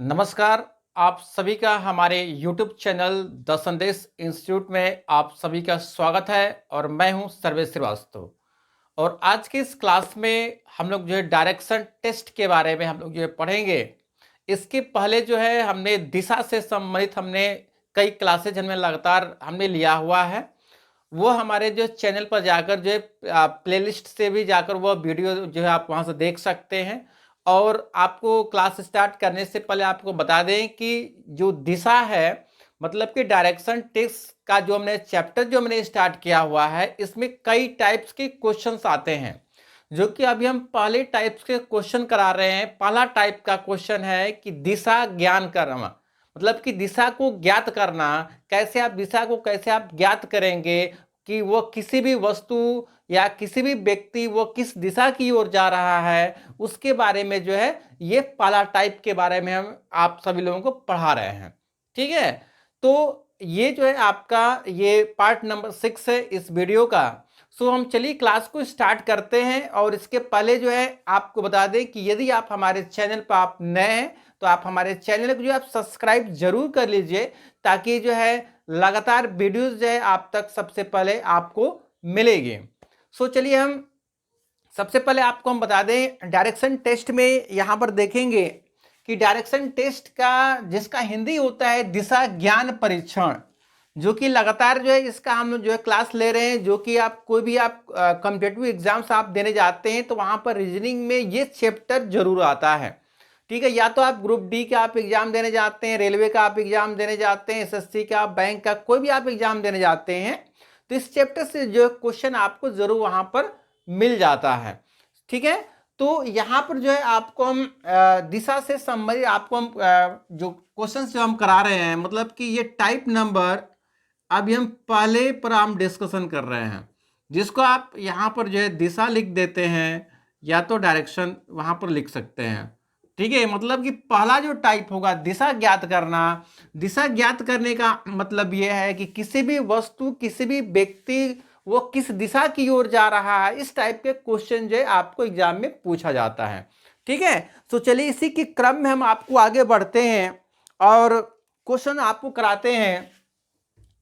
नमस्कार। आप सभी का हमारे YouTube चैनल द संदेश इंस्टीट्यूट में आप सभी का स्वागत है और मैं हूं सर्वेश श्रीवास्तव। और आज की इस क्लास में हम लोग जो है डायरेक्शन टेस्ट के बारे में हम लोग जो है पढ़ेंगे। इसके पहले जो है हमने दिशा से संबंधित हमने कई क्लासेज हमने लगातार हमने लिया हुआ है। वो हमारे जो चैनल पर जाकर जो है प्लेलिस्ट से भी जाकर वो वीडियो जो है आप वहाँ से देख सकते हैं। और आपको क्लास स्टार्ट करने से पहले आपको बता दें कि जो दिशा है मतलब कि डायरेक्शन टेस्ट का जो हमने चैप्टर जो हमने स्टार्ट किया हुआ है, इसमें कई टाइप्स के क्वेश्चंस आते हैं जो कि अभी हम पहले टाइप्स के क्वेश्चन करा रहे हैं। पहला टाइप का क्वेश्चन है कि दिशा ज्ञान करना, मतलब कि दिशा को ज्ञात करना। कैसे आप दिशा को कैसे आप ज्ञात करेंगे कि वो किसी भी वस्तु या किसी भी व्यक्ति वो किस दिशा की ओर जा रहा है, उसके बारे में जो है ये पहला टाइप के बारे में हम आप सभी लोगों को पढ़ा रहे हैं। ठीक है, तो ये जो है आपका ये पार्ट नंबर 6 है इस वीडियो का। सो हम चलिए क्लास को स्टार्ट करते हैं। और इसके पहले जो है आपको बता दें कि यदि आप हमारे चैनल पर आप नए हैं तो आप हमारे चैनल को जो आप सब्सक्राइब जरूर कर लीजिए, ताकि जो है लगातार वीडियोस जो है आप तक सबसे पहले आपको मिलेगी। सो चलिए हम सबसे पहले आपको हम बता दें डायरेक्शन टेस्ट में यहाँ पर देखेंगे कि डायरेक्शन टेस्ट का जिसका हिंदी होता है दिशा ज्ञान परीक्षण, जो कि लगातार जो है इसका हम जो है क्लास ले रहे हैं। जो कि आप कोई भी आप कॉम्पिटिटिव एग्जाम्स आप देने जाते हैं तो वहां पर रीजनिंग में ये चैप्टर जरूर आता है। ठीक है, या तो आप ग्रुप डी का आप एग्जाम देने जाते हैं, रेलवे का आप एग्जाम देने जाते हैं, एसएससी का, बैंक का, कोई भी आप एग्जाम देने जाते हैं तो इस चैप्टर से जो क्वेश्चन आपको जरूर वहां पर मिल जाता है। ठीक है, तो यहाँ पर जो है आपको हम दिशा से संबंधित आपको हम जो क्वेश्चन जो हम करा रहे हैं, मतलब कि ये टाइप नंबर अभी हम पहले पर हम डिस्कशन कर रहे हैं, जिसको आप यहाँ पर जो है दिशा लिख देते हैं या तो डायरेक्शन वहां पर लिख सकते हैं। ठीक है, मतलब कि पहला जो टाइप होगा दिशा ज्ञात करना। दिशा ज्ञात करने का मतलब यह है कि किसी भी वस्तु किसी भी व्यक्ति वो किस दिशा की ओर जा रहा है, इस टाइप के क्वेश्चन जो है आपको एग्जाम में पूछा जाता है। ठीक है, तो चलिए इसी के क्रम में हम आपको आगे बढ़ते हैं और क्वेश्चन आपको कराते हैं।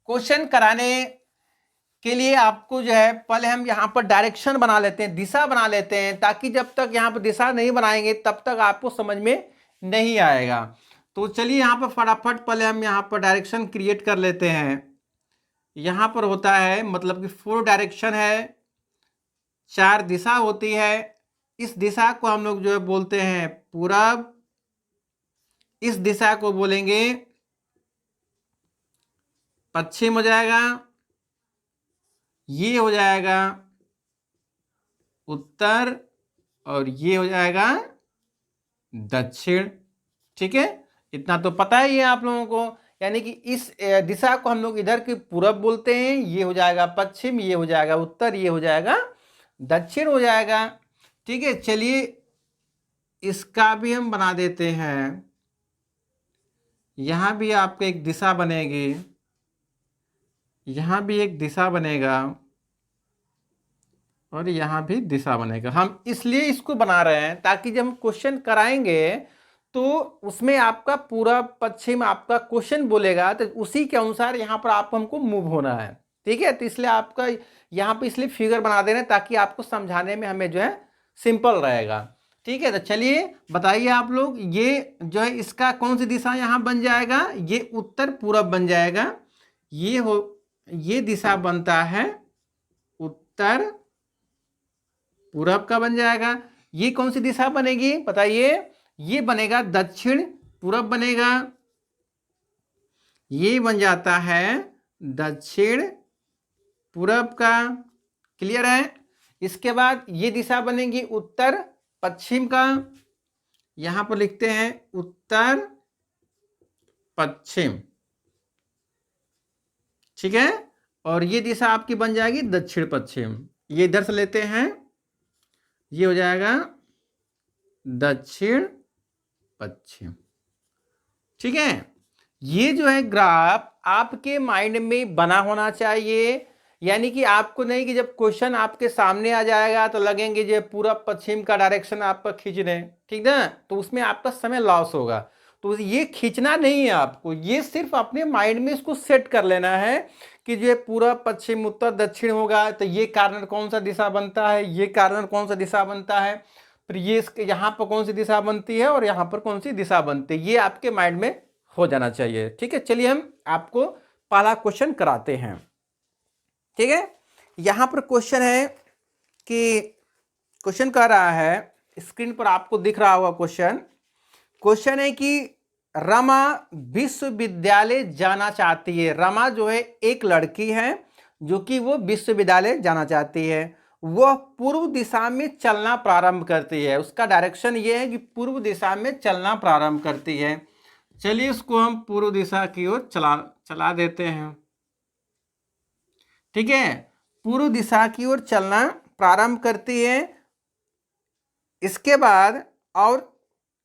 क्वेश्चन कराने के लिए आपको जो है पहले हम यहाँ पर डायरेक्शन बना लेते हैं, दिशा बना लेते हैं, ताकि जब तक यहाँ पर दिशा नहीं बनाएंगे तब तक आपको समझ में नहीं आएगा। तो चलिए यहाँ पर फटाफट पहले हम यहाँ पर डायरेक्शन क्रिएट कर लेते हैं। यहाँ पर होता है मतलब कि 4 डायरेक्शन है, 4 दिशा होती है। इस दिशा को हम लोग जो है बोलते हैं पूरब, इस दिशा को बोलेंगे पश्चिम हो जाएगा, ये हो जाएगा उत्तर और ये हो जाएगा दक्षिण। ठीक है, इतना तो पता ही है आप लोगों को। यानी कि इस दिशा को हम लोग इधर की पूरब बोलते हैं, ये हो जाएगा पश्चिम, ये हो जाएगा उत्तर, ये हो जाएगा दक्षिण हो जाएगा। ठीक है, चलिए इसका भी हम बना देते हैं। यहां भी आपको एक दिशा बनेगी, यहां भी एक दिशा बनेगा और यहां भी दिशा बनेगा। हम इसलिए इसको बना रहे हैं ताकि जब हम क्वेश्चन कराएंगे तो उसमें आपका पूरा पश्चिम आपका क्वेश्चन बोलेगा तो उसी के अनुसार यहाँ पर आपको हमको मूव होना है। ठीक है, तो इसलिए आपका यहाँ पे इसलिए फिगर बना दे रहे हैं ताकि आपको समझाने में हमें जो है सिंपल रहेगा। ठीक है, तो चलिए बताइए आप लोग, ये जो है इसका कौन सी दिशा यहाँ बन जाएगा, ये उत्तर पूरब बन जाएगा। ये दिशा बनता है उत्तर पूरब का बन जाएगा। ये कौन सी दिशा बनेगी बताइए, ये बनेगा दक्षिण पूरब बनेगा, ये बन जाता है दक्षिण पूरब का। क्लियर है, इसके बाद ये दिशा बनेगी उत्तर पश्चिम का, यहां पर लिखते हैं उत्तर पश्चिम। ठीक है, और ये दिशा आपकी बन जाएगी दक्षिण पश्चिम। ये इधर से लेते हैं, ये हो जाएगा दक्षिण पश्चिम। ठीक है, ये जो है ग्राफ आपके माइंड में बना होना चाहिए। यानी कि आपको नहीं कि जब क्वेश्चन आपके सामने आ जाएगा तो लगेंगे जो पूरा पश्चिम का डायरेक्शन आपका खींच रहे हैं, ठीक ना, तो उसमें आपका समय लॉस होगा। तो ये खींचना नहीं है आपको, ये सिर्फ अपने माइंड में इसको सेट कर लेना है कि जो पूरा पश्चिम उत्तर दक्षिण होगा तो ये कार्नर कौन सा दिशा बनता है, ये कार्नर कौन सा दिशा बनता है, फिर ये यहाँ पर कौन सी दिशा बनती है और यहाँ पर कौन सी दिशा बनती है, ये आपके माइंड में हो जाना चाहिए। ठीक है, चलिए हम आपको पहला क्वेश्चन कराते हैं। ठीक है, यहाँ पर क्वेश्चन है कि क्वेश्चन कह रहा है, स्क्रीन पर आपको दिख रहा होगा क्वेश्चन है कि रमा विश्वविद्यालय जाना चाहती है। रमा जो है एक लड़की है जो कि वो विश्वविद्यालय जाना चाहती है। वह पूर्व दिशा में चलना प्रारंभ करती है। उसका डायरेक्शन ये है कि पूर्व दिशा में चलना प्रारंभ करती है। चलिए इसको हम पूर्व दिशा की ओर चला देते हैं। ठीक है, पूर्व दिशा की ओर चलना प्रारंभ करती है। इसके बाद और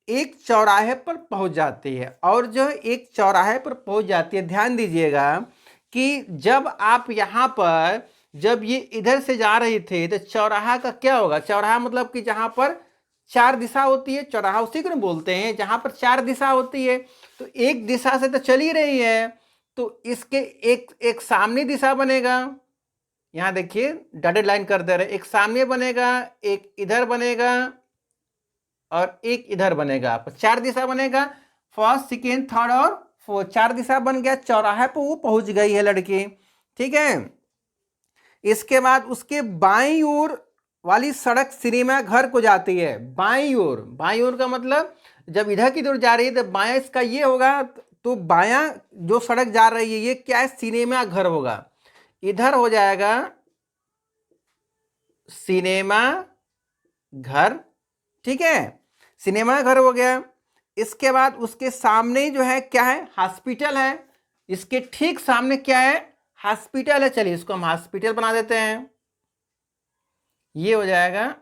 एक चौराहे पर पहुंच जाती है, और जो एक चौराहे पर पहुंच जाती है, ध्यान दीजिएगा कि जब आप यहाँ पर जब ये इधर से जा रही थी तो चौराहा का क्या होगा, चौराहा मतलब कि जहाँ पर चार दिशा होती है, चौराहा उसी को बोलते हैं जहाँ पर चार दिशा होती है। तो एक दिशा से तो चल ही रही है, तो इसके एक सामने दिशा बनेगा। यहाँ देखिए डॉटेड लाइन कर दे रहे, एक सामने बनेगा, एक इधर बनेगा और एक इधर बनेगा। आपको चार दिशा बनेगा, फर्स्ट सेकेंड थर्ड और फोर्थ, चार दिशा बन गया। चौराहे पर वो पहुंच गई है लड़की। ठीक है, इसके बाद उसके बाईं ओर वाली सड़क सिनेमा घर को जाती है। बाईं ओर का मतलब जब इधर की तरफ जा रही है तो बायां इसका ये होगा, तो बायां जो सड़क जा रही है ये क्या है, सिनेमा घर होगा। इधर हो जाएगा सिनेमा घर। ठीक है, सिनेमा घर हो गया। इसके बाद उसके सामने जो है क्या है, हॉस्पिटल है। इसके ठीक सामने क्या है, हॉस्पिटल है। चलिए इसको हम हॉस्पिटल बना देते हैं। ये हो जाएगा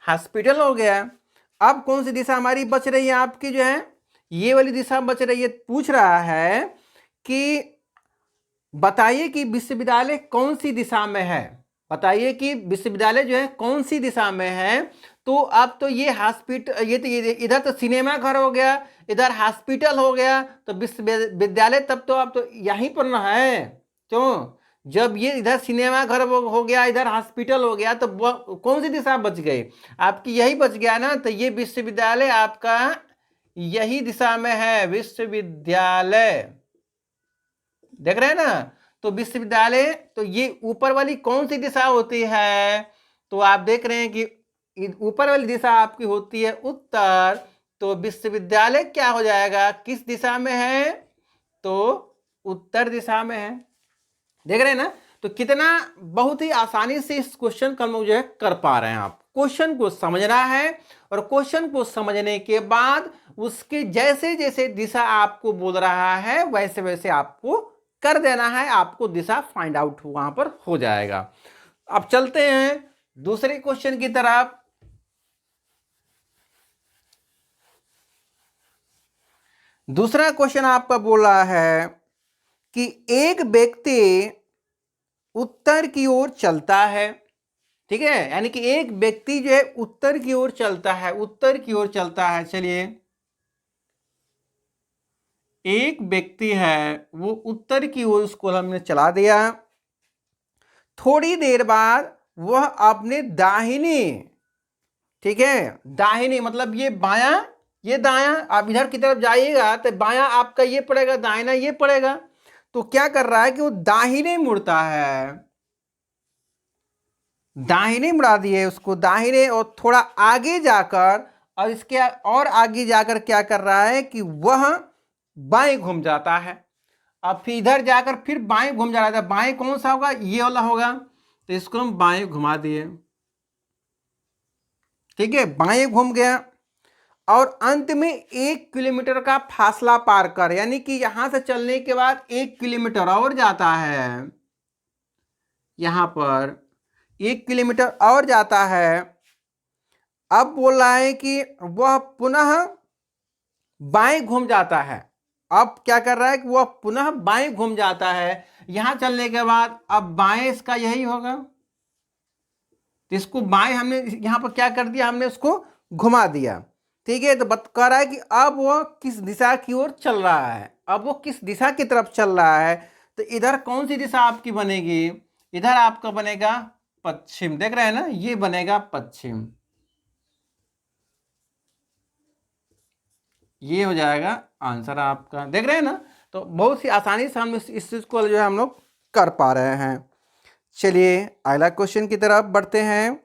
हॉस्पिटल हो गया। अब कौन सी दिशा हमारी बच रही है, आपकी जो है ये वाली दिशा बच रही है। पूछ रहा है कि बताइए कि विश्वविद्यालय कौन सी दिशा में है, बताइए कि विश्वविद्यालय जो है कौन सी दिशा में है। तो अब तो ये हॉस्पिटल, ये तो इधर तो सिनेमा घर हो गया, इधर हॉस्पिटल हो गया, तो विश्वविद्यालय तब तो अब तो यहीं पर ना है। क्यों, जब ये इधर सिनेमा घर हो गया, इधर हॉस्पिटल हो गया, तो कौन सी दिशा बच गई, आपकी यही बच गया ना। तो ये विश्वविद्यालय आपका यही दिशा में है, विश्वविद्यालय। देख रहे हैं ना, तो विश्वविद्यालय, तो ये ऊपर वाली कौन सी दिशा होती है, तो आप देख रहे हैं कि ऊपर वाली दिशा आपकी होती है उत्तर। तो विश्वविद्यालय क्या हो जाएगा, किस दिशा में है, तो उत्तर दिशा में है। देख रहे हैं ना, तो कितना बहुत ही आसानी से इस क्वेश्चन का हम लोग जो है कर पा रहे हैं। आप क्वेश्चन को समझना है, और क्वेश्चन को समझने के बाद उसके जैसे जैसे दिशा आपको बोल रहा है वैसे वैसे आपको कर देना है, आपको दिशा फाइंड आउट वहां पर हो जाएगा। अब चलते हैं दूसरे क्वेश्चन की तरफ। दूसरा क्वेश्चन आपका बोल रहा है कि एक व्यक्ति उत्तर की ओर चलता है। ठीक है, यानी कि एक व्यक्ति जो है उत्तर की ओर चलता है, उत्तर की ओर चलता है। चलिए, एक व्यक्ति है वो उत्तर की ओर, उसको हमने चला दिया। थोड़ी देर बाद वह अपने दाहिने, ठीक है, दाहिने मतलब ये बायां ये दायां, आप इधर की तरफ जाइएगा तो बायां आपका ये पड़ेगा, दाहिना ये पड़ेगा। तो क्या कर रहा है कि वो दाहिने मुड़ता है, दाहिने मुड़ा दिए उसको, दाहिने, और थोड़ा आगे जाकर, और इसके और आगे जाकर क्या कर रहा है कि वह बाएं घूम जाता है। अब फिर इधर जाकर फिर बाएं घूम जा रहा था। बाएं कौन सा होगा, ये वाला होगा, तो इसको हम बाएं घुमा दिए। ठीक है, बाएं घूम गया, और अंत में 1 किलोमीटर का फासला पार कर, यानी कि यहां से चलने के बाद 1 किलोमीटर और जाता है, यहां पर 1 किलोमीटर और जाता है। अब बोल रहा है कि वह पुनः बाएं घूम जाता है। अब क्या कर रहा है कि वह पुनः बाएं घूम जाता है। यहां चलने के बाद अब बाएं इसका यही होगा, तो इसको बाएं हमने यहां पर क्या कर दिया, हमने उसको घुमा दिया। ठीक है, तो कह रहा है कि अब वो किस दिशा की ओर चल रहा है, अब वो किस दिशा की तरफ चल रहा है। तो इधर कौन सी दिशा आपकी बनेगी, इधर आपका बनेगा पश्चिम, देख रहे हैं ना, ये बनेगा पश्चिम, ये हो जाएगा आंसर आपका, देख रहे हैं ना। तो बहुत ही आसानी से हम इस चीज को जो है हम लोग कर पा रहे हैं। चलिए अगला क्वेश्चन की तरफ बढ़ते हैं,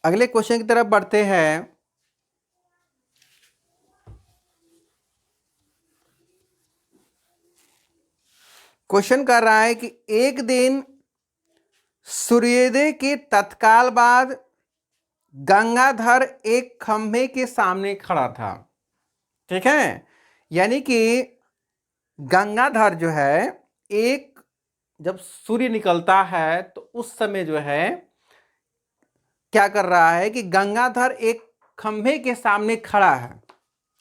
अगले क्वेश्चन की तरफ बढ़ते हैं। क्वेश्चन कर रहा है कि एक दिन सूर्योदय के तत्काल बाद गंगाधर एक खंभे के सामने खड़ा था। ठीक है, यानी कि गंगाधर जो है, एक जब सूर्य निकलता है तो उस समय जो है क्या कर रहा है कि गंगाधर एक खंभे के सामने खड़ा है।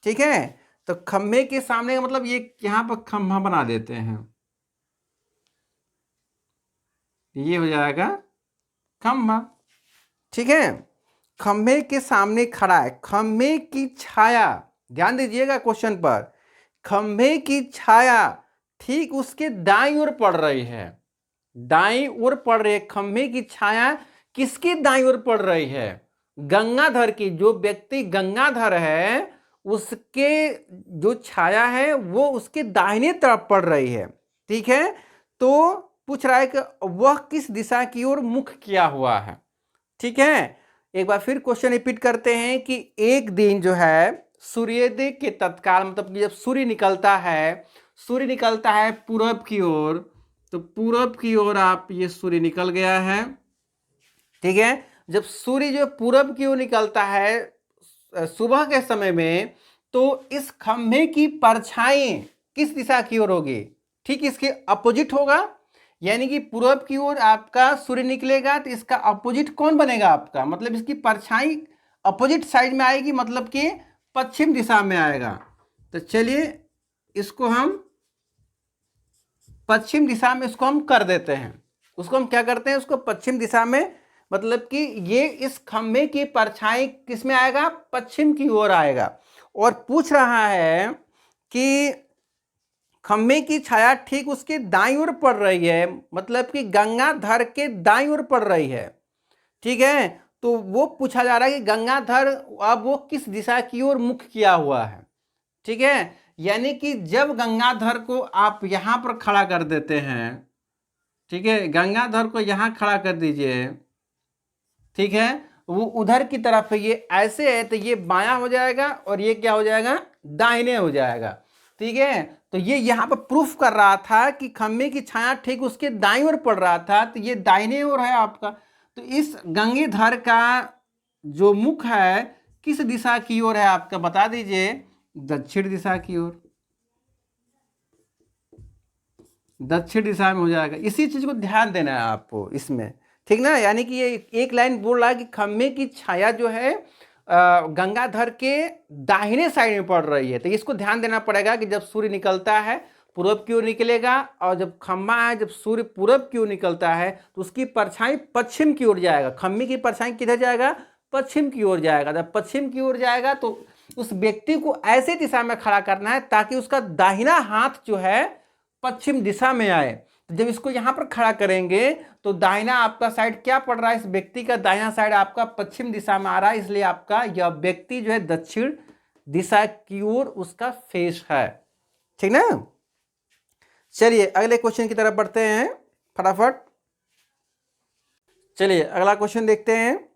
ठीक है, तो खंभे के सामने का मतलब ये यहां पर खंभा बना देते हैं, ये हो जाएगा खंभा। ठीक है, खंभे के सामने खड़ा है, खंभे की छाया, ध्यान दीजिएगा क्वेश्चन पर, खंभे की छाया ठीक उसके दाईं ओर पड़ रही है, दाईं ओर पड़ रही है। खंभे की छाया किसकी दाईं ओर पड़ रही है, गंगाधर की। जो व्यक्ति गंगाधर है उसके जो छाया है वो उसके दाहिने तरफ पड़ रही है। ठीक है, तो पूछ रहा है कि वह किस दिशा की ओर मुख किया हुआ है। ठीक है, एक बार फिर क्वेश्चन रिपीट करते हैं कि एक दिन जो है सूर्योदय के तत्काल, मतलब जब सूर्य निकलता है, सूर्य निकलता है पूरब की ओर, तो पूरब की ओर आप ये सूर्य निकल गया है। ठीक है, जब सूर्य जो पूरब की ओर निकलता है सुबह के समय में, तो इस खंभे की परछाई किस दिशा की ओर होगी, ठीक इसके अपोजिट होगा। यानी कि पूरब की ओर आपका सूर्य निकलेगा तो इसका अपोजिट कौन बनेगा आपका, मतलब इसकी परछाई अपोजिट साइड में आएगी, मतलब कि पश्चिम दिशा में आएगा। तो चलिए इसको हम पश्चिम दिशा में इसको हम कर देते हैं, उसको हम क्या करते हैं, उसको पश्चिम दिशा में, मतलब कि ये इस खंभे की परछाई किस में आएगा, पश्चिम की ओर आएगा। और पूछ रहा है कि खंभे की छाया ठीक उसके दाईं ओर पड़ रही है, मतलब कि गंगाधर के दाईं ओर पड़ रही है। ठीक है, तो वो पूछा जा रहा है कि गंगाधर अब वो किस दिशा की ओर मुख किया हुआ है। ठीक है, यानी कि जब गंगाधर को आप यहां पर खड़ा कर देते हैं, ठीक है, गंगाधर को यहां खड़ा कर दीजिए, ठीक है, वो उधर की तरफ है, ये ऐसे है तो ये बायां हो जाएगा और ये क्या हो जाएगा, दाहिने हो जाएगा। ठीक है, तो ये यहां पर प्रूफ कर रहा था कि खंभे की छाया ठीक उसके दाईं ओर पड़ रहा था, तो ये दाहिने ओर है आपका। तो इस गंगाधर का जो मुख है किस दिशा की ओर है आपका, बता दीजिए, दक्षिण दिशा की ओर, दक्षिण दिशा में हो जाएगा। इसी चीज को ध्यान देना है आपको इसमें, ठीक ना। यानी कि ये एक लाइन बोल रहा है कि खंभे की छाया जो है गंगाधर के दाहिने साइड में पड़ रही है, तो इसको ध्यान देना पड़ेगा कि जब सूर्य निकलता है पूरब की ओर निकलेगा, और जब खंभा है जब सूर्य पूरब की ओर निकलता है तो उसकी परछाई पश्चिम की ओर जाएगा, खंभे की परछाई किधर जाएगा, पश्चिम की ओर जाएगा। जब पश्चिम की ओर जाएगा तो उस व्यक्ति को ऐसे दिशा में खड़ा करना है ताकि उसका दाहिना हाथ जो है पश्चिम दिशा में आए। तो जब इसको यहां पर खड़ा करेंगे तो दाहिना आपका साइड क्या पड़ रहा है, इस व्यक्ति का दाहिना साइड आपका पश्चिम दिशा में आ रहा है, इसलिए आपका यह व्यक्ति जो है दक्षिण दिशा की ओर उसका फेस है। ठीक ना। चलिए अगले क्वेश्चन की तरफ बढ़ते हैं फटाफट। चलिए अगला क्वेश्चन देखते हैं।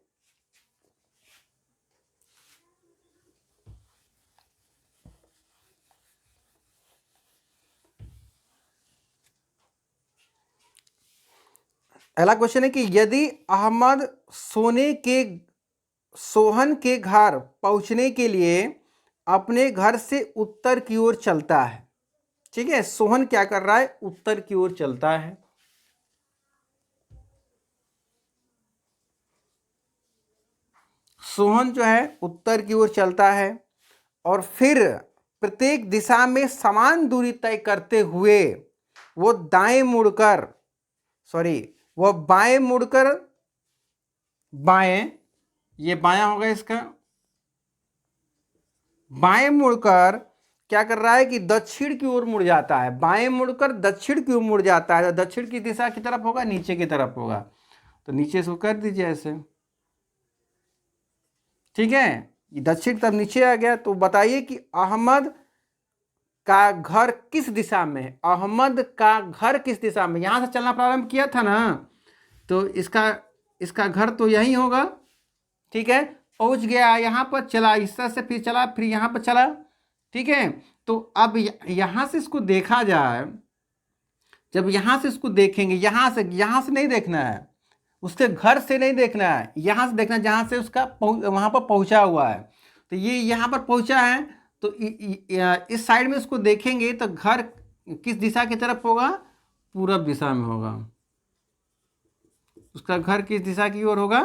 अगला क्वेश्चन है कि यदि अहमद सोहन के घर पहुंचने के लिए अपने घर से उत्तर की ओर चलता है। ठीक है, सोहन क्या कर रहा है, उत्तर की ओर चलता है। सोहन जो है उत्तर की ओर चलता है और फिर प्रत्येक दिशा में समान दूरी तय करते हुए वो बाएं मुड़कर बाएं ये बायां होगा इसका, बाएं मुड़कर क्या कर रहा है कि दक्षिण की ओर मुड़ जाता है, बाएं मुड़कर दक्षिण की ओर मुड़ जाता है। तो दक्षिण की दिशा की तरफ होगा, नीचे की तरफ होगा, तो नीचे से कर दीजिए ऐसे, ठीक है। ये दक्षिण तब नीचे आ गया। तो बताइए कि अहमद का घर किस दिशा में है, अहमद का घर किस दिशा में, यहां से चलना प्रारंभ किया था ना, तो इसका घर तो यही होगा, ठीक है। पहुंच गया यहाँ पर, चला इस तरह से, फिर चला, फिर यहाँ पर चला, ठीक है। तो अब यहाँ से इसको देखा जाए, जब यहाँ से इसको देखेंगे, यहाँ से नहीं देखना है, उसके घर से नहीं देखना है, यहाँ से देखना है जहाँ से उसका वहाँ पर पहुँचा हुआ है। तो ये यहाँ पर पहुँचा है, तो इस साइड में इसको देखेंगे तो घर किस दिशा की तरफ होगा, पूरब दिशा में होगा। उसका घर किस दिशा की ओर होगा,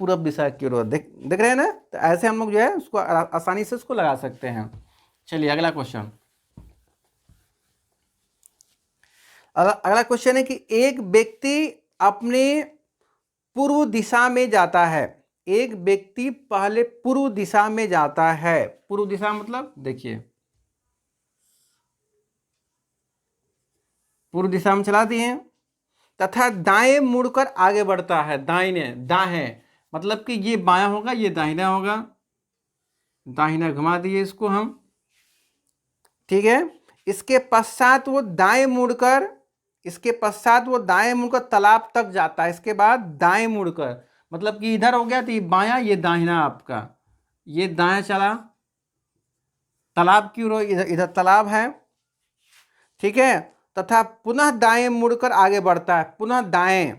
पूरब दिशा की ओर। देख रहे हैं ना। तो ऐसे हम लोग जो है उसको आसानी से उसको लगा सकते हैं। चलिए अगला क्वेश्चन। अगला क्वेश्चन है कि एक व्यक्ति अपने पूर्व दिशा में जाता है, एक व्यक्ति पहले पूर्व दिशा में जाता है। पूर्व दिशा मतलब देखिए, पूर्व दिशा में चला दिए, तथा दाएं मुड़कर आगे बढ़ता है, दाएं मतलब कि ये बायां होगा, ये दाहिना होगा, दाहिना घुमा दिए इसको हम, ठीक है। इसके पश्चात वो दाएं मुड़कर तालाब तक जाता है। इसके बाद दाएं मुड़कर मतलब कि इधर हो गया, तो ये बायां, ये दाहिना, आपका ये दायां चला, तालाब की ओर, इधर तालाब है, ठीक है। तथा पुनः दाएं मुड़कर आगे बढ़ता है, पुनः दाएं,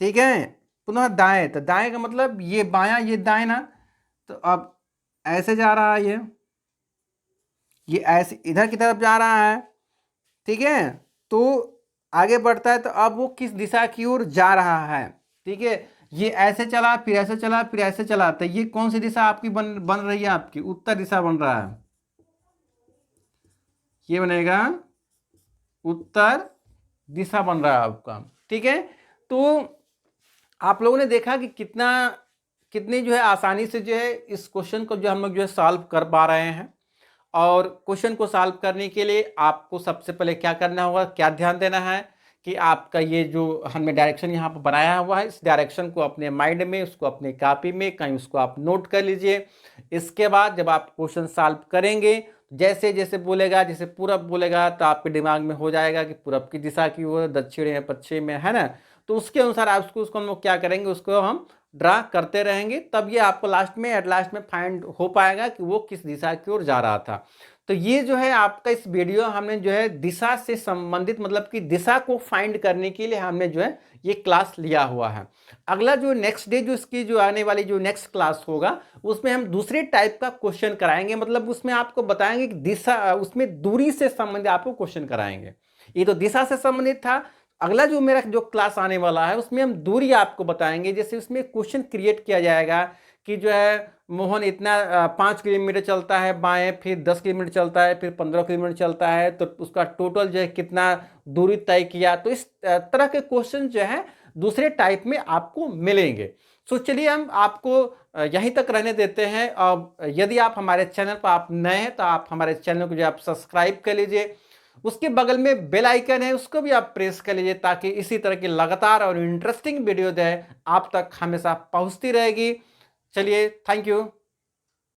ठीक है, पुनः दाएं। तो दाएं का मतलब ये बायां, ये दाहिना। तो अब ऐसे जा रहा है, ये ऐसे इधर की तरफ जा रहा है, ठीक है। तो आगे बढ़ता है, तो अब वो किस दिशा की ओर जा रहा है, ठीक है। ये ऐसे चला, फिर ऐसे चला, फिर ऐसे चला, तो ये कौन सी दिशा आपकी बन रही है, आपकी उत्तर दिशा बन रहा है, ये बनेगा उत्तर दिशा बन रहा है आपका, ठीक है। तो आप लोगों ने देखा कि कितनी जो है आसानी से जो है इस क्वेश्चन को जो हम लोग जो है सॉल्व कर पा रहे हैं। और क्वेश्चन को सॉल्व करने के लिए आपको सबसे पहले क्या करना होगा, क्या ध्यान देना है कि आपका ये जो हमने डायरेक्शन यहाँ पर बनाया हुआ है, इस डायरेक्शन को अपने माइंड में, उसको अपने कॉपी में कहीं उसको आप नोट कर लीजिए। इसके बाद जब आप क्वेश्चन सॉल्व करेंगे, जैसे जैसे बोलेगा, जैसे पूरब बोलेगा, तो आपके दिमाग में हो जाएगा कि पूरब की दिशा की ओर, दक्षिण है, पश्चिम में, है ना। तो उसके अनुसार आप उसको हम लोग क्या करेंगे, उसको हम ड्रा करते रहेंगे, तब ये आपको एट लास्ट में फाइंड हो पाएगा कि वो किस दिशा की ओर जा रहा था। तो ये जो है आपका इस वीडियो हमने जो है दिशा से संबंधित, मतलब कि दिशा को फाइंड करने के लिए हमने जो है ये क्लास लिया हुआ है। अगला जो नेक्स्ट डे जो इसकी जो आने वाली जो नेक्स्ट क्लास होगा, उसमें हम दूसरे टाइप का क्वेश्चन कराएंगे, मतलब उसमें आपको बताएंगे कि दिशा, उसमें दूरी से संबंधित आपको क्वेश्चन कराएंगे। ये तो दिशा से संबंधित था। अगला जो मेरा जो क्लास आने वाला है, उसमें हम दूरी आपको बताएंगे। जैसे उसमें क्वेश्चन क्रिएट किया जाएगा कि जो है मोहन इतना 5 किलोमीटर चलता है बाएं, फिर 10 किलोमीटर चलता है, फिर 15 किलोमीटर चलता है, तो उसका टोटल जो है कितना दूरी तय किया। तो इस तरह के क्वेश्चन जो है दूसरे टाइप में आपको मिलेंगे। तो चलिए हम आपको यहीं तक रहने देते हैं। और यदि आप हमारे चैनल पर आप नए हैं, तो आप हमारे चैनल को जो आप सब्सक्राइब कर लीजिए। उसके बगल में बेल आइकन है, उसको भी आप प्रेस कर लीजिए, ताकि इसी तरह की लगातार और इंटरेस्टिंग वीडियो जो है आप तक हमेशा पहुंचती रहेगी। चलिए, थैंक यू।